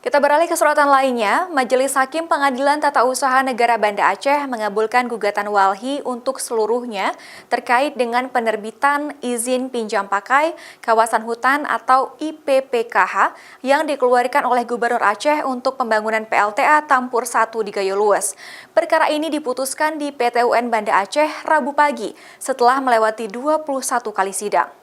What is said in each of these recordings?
Kita beralih ke sorotan lainnya, Majelis Hakim Pengadilan Tata Usaha Negara Banda Aceh mengabulkan gugatan Walhi untuk seluruhnya terkait dengan penerbitan izin pinjam pakai kawasan hutan atau IPPKH yang dikeluarkan oleh Gubernur Aceh untuk pembangunan PLTA Tampur 1 di Gayo Lues. Perkara ini diputuskan di PT UN Banda Aceh Rabu pagi setelah melewati 21 kali sidang.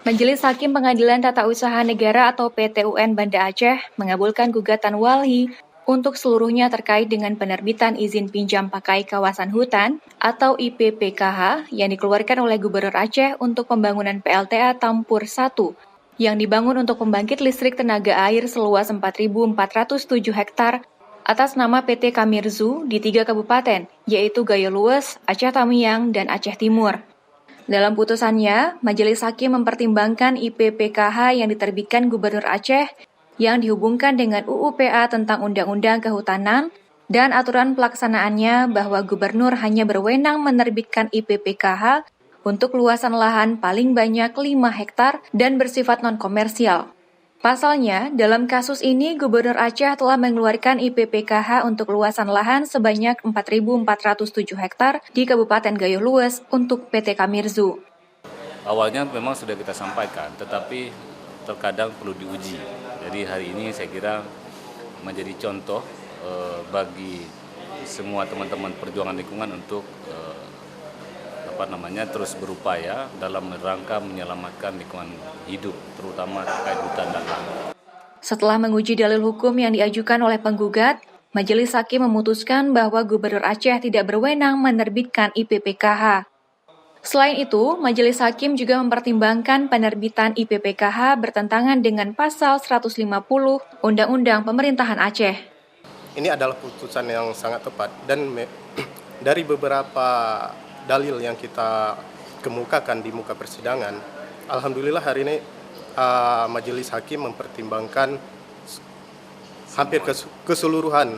Majelis Hakim Pengadilan Tata Usaha Negara atau PT UN Banda Aceh mengabulkan gugatan Walhi untuk seluruhnya terkait dengan penerbitan izin pinjam pakai kawasan hutan atau IPPKH yang dikeluarkan oleh Gubernur Aceh untuk pembangunan PLTA Tampur 1 yang dibangun untuk pembangkit listrik tenaga air seluas 4.407 hektar atas nama PT Kamirzu di 3 kabupaten, yaitu Gayo Lues, Aceh Tamiang, dan Aceh Timur. Dalam putusannya, Majelis Hakim mempertimbangkan IPPKH yang diterbitkan Gubernur Aceh yang dihubungkan dengan UU-PA tentang Undang-Undang Kehutanan dan aturan pelaksanaannya bahwa Gubernur hanya berwenang menerbitkan IPPKH untuk luasan lahan paling banyak 5 hektar dan bersifat non-komersial. Pasalnya, dalam kasus ini Gubernur Aceh telah mengeluarkan IPPKH untuk luasan lahan sebanyak 4.407 hektar di Kabupaten Gayo Lues untuk PT Kamirzu. Awalnya memang sudah kita sampaikan, tetapi terkadang perlu diuji. Jadi hari ini saya kira menjadi contoh bagi semua teman-teman perjuangan lingkungan untuk terus berupaya dalam rangka menyelamatkan lingkungan hidup, terutama terkait hutan dan lahan. Setelah menguji dalil hukum yang diajukan oleh penggugat, Majelis Hakim memutuskan bahwa Gubernur Aceh tidak berwenang menerbitkan IPPKH. Selain itu, Majelis Hakim juga mempertimbangkan penerbitan IPPKH bertentangan dengan pasal 150 Undang-Undang Pemerintahan Aceh. Ini adalah putusan yang sangat tepat dan dari beberapa dalil yang kita kemukakan di muka persidangan, alhamdulillah hari ini Majelis Hakim mempertimbangkan hampir keseluruhan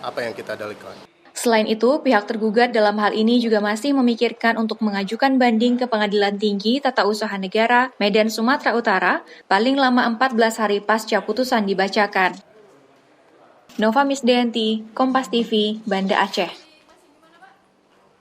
apa yang kita dalilkan. Selain itu, pihak tergugat dalam hal ini juga masih memikirkan untuk mengajukan banding ke Pengadilan Tinggi Tata Usaha Negara Medan Sumatera Utara paling lama 14 hari pasca putusan dibacakan. Nova Misdayanti, Kompas TV, Banda Aceh.